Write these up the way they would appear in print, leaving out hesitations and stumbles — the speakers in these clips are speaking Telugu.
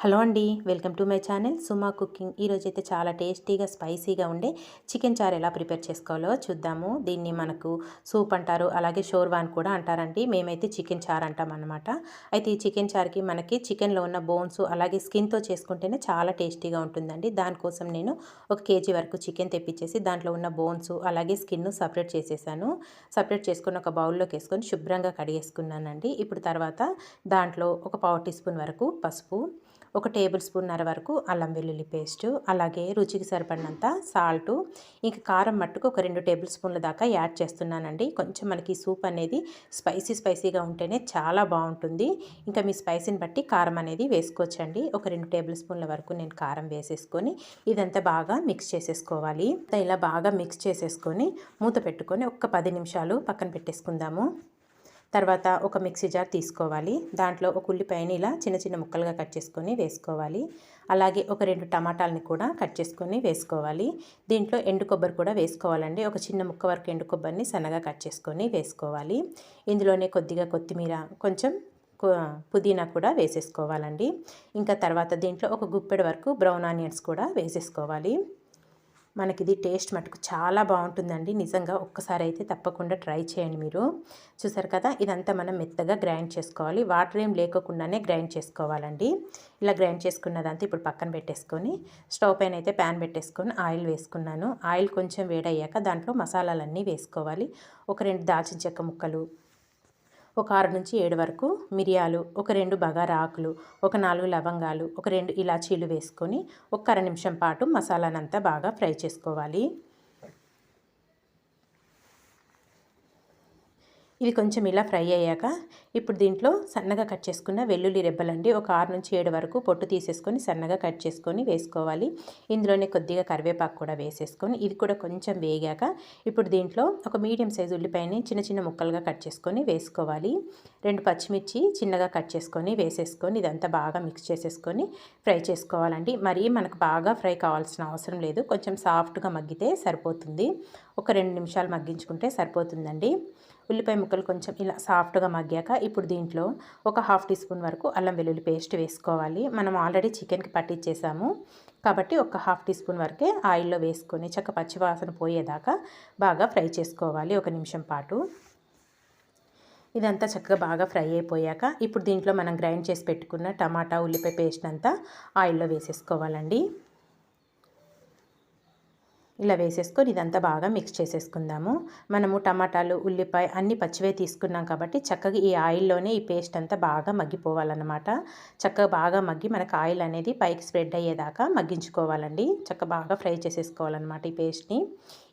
హలో అండి, welcome to my channel Suma cooking. ఈరోజైతే చాలా టేస్టీగా స్పైసీగా ఉండే చికెన్ చారు ఎలా ప్రిపేర్ చేసుకోవాలో చూద్దాము. దీన్ని మనకు సూప్ అంటారు, అలాగే షోర్వా అని కూడా అంటారండి. మేమైతే చికెన్ చారు అంటాం అన్నమాట. అయితే ఈ చికెన్ చారుకి మనకి చికెన్లో ఉన్న బోన్స్ అలాగే స్కిన్తో చేసుకుంటేనే చాలా టేస్టీగా ఉంటుందండి. దానికోసం నేను 1 కేజీ వరకు చికెన్ తెప్పించేసి దాంట్లో ఉన్న బోన్స్ అలాగే స్కిన్ సపరేట్ చేసేసాను. సపరేట్ చేసుకొని ఒక బౌల్లోకి వేసుకొని శుభ్రంగా కడిగేసుకున్నానండి. ఇప్పుడు తర్వాత దాంట్లో ఒక పావు టీ స్పూన్ వరకు పసుపు, 1 టేబుల్ స్పూన్నర వరకు అల్లం వెల్లుల్లి పేస్టు, అలాగే రుచికి సరిపడినంత సాల్టు, ఇంకా కారం మట్టుకు ఒక 2 టేబుల్ స్పూన్ల దాకా యాడ్ చేస్తున్నానండి. కొంచెం మనకి సూప్ అనేది స్పైసీగా ఉంటేనే చాలా బాగుంటుంది. ఇంకా మీ స్పైసీని బట్టి కారం అనేది వేసుకోవచ్చండి. ఒక 2 టేబుల్ స్పూన్ల వరకు నేను కారం వేసేసుకొని ఇదంతా బాగా మిక్స్ చేసేసుకోవాలి. ఇలా బాగా మిక్స్ చేసేసుకొని మూత పెట్టుకొని ఒక 10 నిమిషాలు పక్కన పెట్టేసుకుందాము. తర్వాత ఒక మిక్సీ జార్ తీసుకోవాలి. దాంట్లో ఒక ఉల్లిపాయని ఇలా చిన్న చిన్న ముక్కలుగా కట్ చేసుకొని వేసుకోవాలి. అలాగే ఒక 2 టమాటాలని కూడా కట్ చేసుకొని వేసుకోవాలి. దీంట్లో ఎండు కొబ్బరి కూడా వేసుకోవాలండి. ఒక చిన్న ముక్క వరకు ఎండు కొబ్బరిని సన్నగా కట్ చేసుకొని వేసుకోవాలి. ఇందులోనే కొద్దిగా కొత్తిమీర, కొంచెం పుదీనా కూడా వేసేసుకోవాలండి. ఇంకా తర్వాత దీంట్లో ఒక గుప్పెడు వరకు బ్రౌన్ ఆనియన్స్ కూడా వేసేసుకోవాలి. మనకిది టేస్ట్ మటుకు చాలా బాగుంటుందండి. నిజంగా ఒక్కసారి అయితే తప్పకుండా ట్రై చేయండి మీరు. చూసారు కదా, ఇదంతా మనం మెత్తగా గ్రైండ్ చేసుకోవాలి. వాటర్ ఏం లేకోకుండానే గ్రైండ్ చేసుకోవాలండి. ఇలా గ్రైండ్ చేసుకున్నదంతా ఇప్పుడు పక్కన పెట్టేసుకొని స్టవ్ పైన అయితే ప్యాన్ పెట్టేసుకొని ఆయిల్ వేసుకున్నాను. ఆయిల్ కొంచెం వేడయ్యాక దాంట్లో మసాలాలన్నీ వేసుకోవాలి. ఒక 2 దాల్చిన చెక్క ముక్కలు, ఒక 6 నుంచి 7 వరకు మిరియాలు, ఒక 2 బగారా ఆకులు, ఒక 4 లవంగాలు, ఒక 2 ఇలాచీలు వేసుకొని ఒక అర నిమిషం పాటు మసాలానంతా బాగా ఫ్రై చేసుకోవాలి. ఇవి కొంచెం ఇలా ఫ్రై అయ్యాక ఇప్పుడు దీంట్లో సన్నగా కట్ చేసుకున్న వెల్లుల్లి రెబ్బలండి ఒక 6 నుంచి 7 వరకు పొట్టు తీసేసుకొని సన్నగా కట్ చేసుకొని వేసుకోవాలి. ఇందులోనే కొద్దిగా కరివేపాకు కూడా వేసేసుకొని ఇది కూడా కొంచెం వేగాక ఇప్పుడు దీంట్లో ఒక మీడియం సైజు ఉల్లిపాయని చిన్న చిన్న ముక్కలుగా కట్ చేసుకొని వేసుకోవాలి. 2 పచ్చిమిర్చి చిన్నగా కట్ చేసుకొని వేసేసుకొని ఇదంతా బాగా మిక్స్ చేసేసుకొని ఫ్రై చేసుకోవాలండి. మరీ మనకు బాగా ఫ్రై కావాల్సిన అవసరం లేదు. కొంచెం సాఫ్ట్గా మగ్గితే సరిపోతుంది. ఒక 2 నిమిషాలు మగ్గించుకుంటే సరిపోతుందండి. ఉల్లిపాయ ముక్కలు కొంచెం ఇలా సాఫ్ట్గా మగ్గాక ఇప్పుడు దీంట్లో ఒక హాఫ్ టీ స్పూన్ వరకు అల్లం వెల్లుల్లి పేస్ట్ వేసుకోవాలి. మనం ఆల్రెడీ చికెన్కి పట్టించేసాము కాబట్టి ఒక హాఫ్ టీ స్పూన్ వరకే ఆయిల్లో వేసుకొని పచ్చివాసన పోయేదాకా బాగా ఫ్రై చేసుకోవాలి 1 నిమిషం పాటు. ఇదంతా చక్కగా బాగా ఫ్రై అయిపోయాక ఇప్పుడు దీంట్లో మనం గ్రైండ్ చేసి పెట్టుకున్న టమాటా ఉల్లిపాయ పేస్ట్ అంతా ఆయిల్లో వేసేసుకోవాలండి. ఇలా వేసేసుకొని ఇదంతా బాగా మిక్స్ చేసేసుకుందాము. మనము టమాటాలు ఉల్లిపాయ అన్ని పచ్చివే తీసుకున్నాం కాబట్టి చక్కగా ఈ ఆయిల్లోనే ఈ పేస్ట్ అంతా బాగా మగ్గిపోవాలన్నమాట. చక్కగా బాగా మగ్గి మనకు ఆయిల్ అనేది పైకి స్ప్రెడ్ అయ్యేదాకా మగ్గించుకోవాలండి. చక్కగా బాగా ఫ్రై చేసేసుకోవాలన్నమాట ఈ పేస్ట్ని.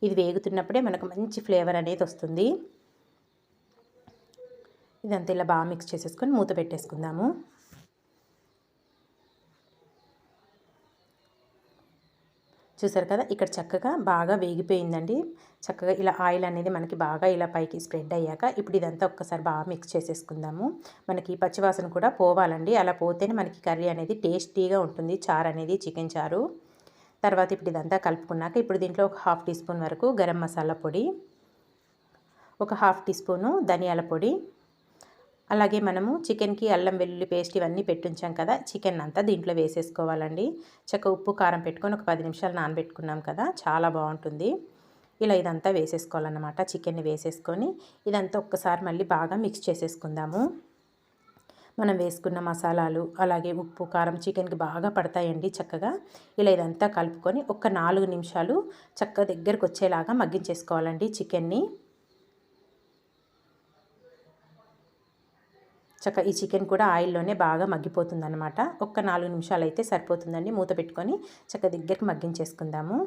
ఇది వేగుతున్నప్పుడే మనకు మంచి ఫ్లేవర్ అనేది వస్తుంది. ఇదంతా ఇలా బాగా మిక్స్ చేసేసుకొని మూత పెట్టేసుకుందాము. చూసారు కదా, ఇక్కడ చక్కగా బాగా వేగిపోయిందండి. చక్కగా ఇలా ఆయిల్ అనేది మనకి బాగా ఇలా పైకి స్ప్రెడ్ అయ్యాక ఇప్పుడు ఇదంతా ఒక్కసారి బాగా మిక్స్ చేసేసుకుందాము. మనకి పచ్చివాసన కూడా పోవాలండి. అలా పోతేనే మనకి కర్రీ అనేది టేస్టీగా ఉంటుంది, చారు అనేది, చికెన్ చారు. తర్వాత ఇప్పుడు ఇదంతా కలుపుకున్నాక ఇప్పుడు దీంట్లో ఒక హాఫ్ టీ స్పూన్ వరకు గరం మసాలా పొడి, ఒక హాఫ్ టీ స్పూను ధనియాల పొడి, అలాగే మనము చికెన్కి అల్లం వెల్లుల్లి పేస్ట్ ఇవన్నీ పెట్టుంచాం కదా, చికెన్ అంతా దీంట్లో వేసేసుకోవాలండి. ఉప్పు కారం పెట్టుకొని ఒక 10 నిమిషాలు నానబెట్టుకున్నాం కదా, చాలా బాగుంటుంది. ఇలా ఇదంతా వేసేసుకోవాలన్నమాట. చికెన్ని వేసేసుకొని ఇదంతా ఒక్కసారి మళ్ళీ బాగా మిక్స్ చేసేసుకుందాము. మనం వేసుకున్న మసాలాలు అలాగే ఉప్పు కారం చికెన్కి బాగా పడతాయండి. చక్కగా ఇలా ఇదంతా కలుపుకొని ఒక 4 నిమిషాలు చక్కగా దగ్గరకు వచ్చేలాగా మగ్గించేసుకోవాలండి చికెన్ని. ఈ చికెన్ కూడా ఆయిల్లోనే బాగా మగ్గిపోతుందన్నమాట. ఒక్క 4 నిమిషాలు అయితే సరిపోతుందండి. మూత పెట్టుకొని దగ్గరికి మగ్గించేసుకుందాము.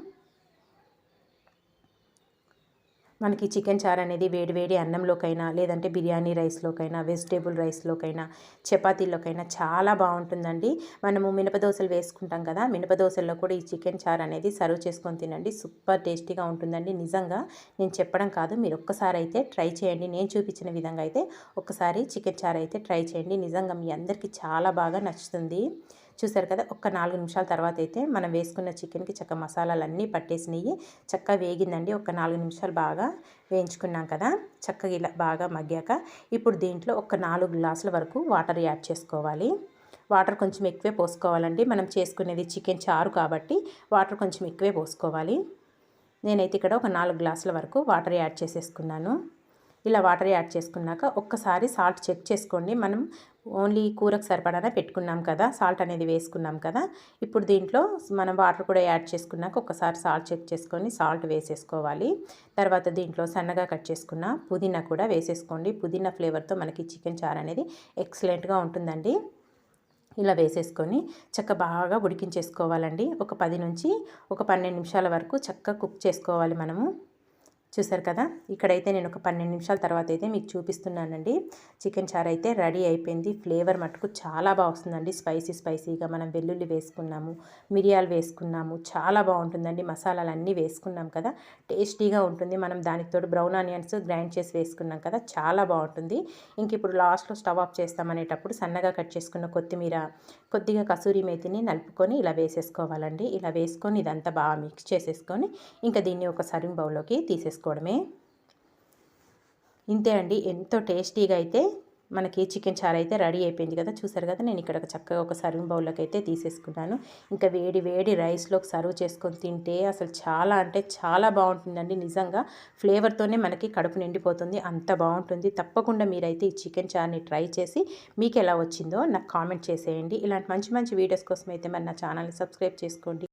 మనకి చికెన్ చారు అనేది వేడి అన్నంలోకైనా లేదంటే బిర్యానీ రైస్లోకైనా వెజిటేబుల్ రైస్లోకైనా చపాతీలోకైనా చాలా బాగుంటుందండి. మనము మినపదోసలు వేసుకుంటాం కదా, మినపదోసల్లో కూడా ఈ చికెన్ చారు అనేది సర్వ్ చేసుకొని తినండి. సూపర్ టేస్టీగా ఉంటుందండి. నిజంగా నేను చెప్పడం కాదు, మీరు ఒక్కసారి అయితే ట్రై చేయండి. నేను చూపించిన విధంగా అయితే ఒక్కసారి చికెన్ చారు అయితే ట్రై చేయండి. నిజంగా మీ అందరికీ చాలా బాగా నచ్చుతుంది. చూసారు కదా, ఒక 4 నిమిషాల తర్వాత అయితే మనం వేసుకున్న చికెన్కి మసాలాలన్నీ పట్టేసినాయి. చక్కగా వేగిందండి. ఒక 4 నిమిషాలు బాగా వేయించుకున్నాం కదా, చక్కగా ఇలా బాగా మగ్గాక ఇప్పుడు దీంట్లో ఒక 4 గ్లాసుల వరకు వాటర్ యాడ్ చేసుకోవాలి. వాటర్ కొంచెం ఎక్కువే పోసుకోవాలండి. మనం చేసుకునేది చికెన్ చారు కాబట్టి వాటర్ కొంచెం ఎక్కువే పోసుకోవాలి. నేనైతే ఇక్కడ ఒక 4 గ్లాసుల వరకు వాటర్ యాడ్ చేసేసుకున్నాను. ఇలా వాటర్ యాడ్ చేసుకున్నాక ఒక్కసారి సాల్ట్ చెక్ చేసుకోండి. మనం ఓన్లీ కూరకు సరిపడానే పెట్టుకున్నాం కదా, సాల్ట్ అనేది వేసుకున్నాం కదా. ఇప్పుడు దీంట్లో మనం వాటర్ కూడా యాడ్ చేసుకున్నాక ఒక్కసారి సాల్ట్ చెక్ చేసుకొని సాల్ట్ వేసేసుకోవాలి. తర్వాత దీంట్లో సన్నగా కట్ చేసుకున్న పుదీనా కూడా వేసేసుకోండి. పుదీనా ఫ్లేవర్తో మనకి చికెన్ చారు అనేది ఎక్సలెంట్గా ఉంటుందండి. ఇలా వేసేసుకొని బాగా ఉడికించేసుకోవాలండి. ఒక 10 నుంచి ఒక 12 నిమిషాల వరకు చక్కగా కుక్ చేసుకోవాలి మనము. చూసారు కదా, ఇక్కడైతే నేను ఒక 12 నిమిషాల తర్వాత అయితే మీకు చూపిస్తున్నానండి. చికెన్ చారు అయితే రెడీ అయిపోయింది. ఫ్లేవర్ మటుకు చాలా బాగా వస్తుందండి. స్పైసీగా మనం వెల్లుల్లి వేసుకున్నాము, మిరియాలు వేసుకున్నాము, చాలా బాగుంటుందండి. మసాలాలు అన్నీ వేసుకున్నాం కదా, టేస్టీగా ఉంటుంది. మనం దానికి తోడు బ్రౌన్ ఆనియన్స్ గ్రైండ్ చేసి వేసుకున్నాం కదా, చాలా బాగుంటుంది. ఇంక ఇప్పుడు లాస్ట్లో స్టవ్ ఆఫ్ చేస్తామనేటప్పుడు సన్నగా కట్ చేసుకున్న కొత్తిమీర, కొద్దిగా కసూరి మేతిని నలుపుకొని ఇలా వేసేసుకోవాలండి. ఇలా వేసుకొని ఇదంతా బాగా మిక్స్ చేసేసుకొని ఇంకా దీన్ని ఒక సర్వింగ్ బౌల్లోకి తీసేసుకోవడమే. ఇంతే అండి, ఎంతో టేస్టీగా అయితే మనకి చికెన్ చారు అయితే రెడీ అయిపోయింది కదా. చూసారు కదా, నేను ఇక్కడ చక్కగా ఒక సర్వింగ్ బౌల్లోకి అయితే తీసేసుకున్నాను. ఇంకా వేడి వేడి రైస్లోకి సర్వ్ చేసుకొని తింటే అసలు చాలా అంటే చాలా బాగుంటుందండి. నిజంగా ఫ్లేవర్తోనే మనకి కడుపు నిండిపోతుంది, అంత బాగుంటుంది. తప్పకుండా మీరైతే ఈ చికెన్ చారుని ట్రై చేసి మీకు ఎలా వచ్చిందో నాకు కామెంట్ చేసేయండి. ఇలాంటి మంచి మంచి వీడియోస్ కోసం అయితే మరి నా ఛానల్ని సబ్స్క్రైబ్ చేసుకోండి.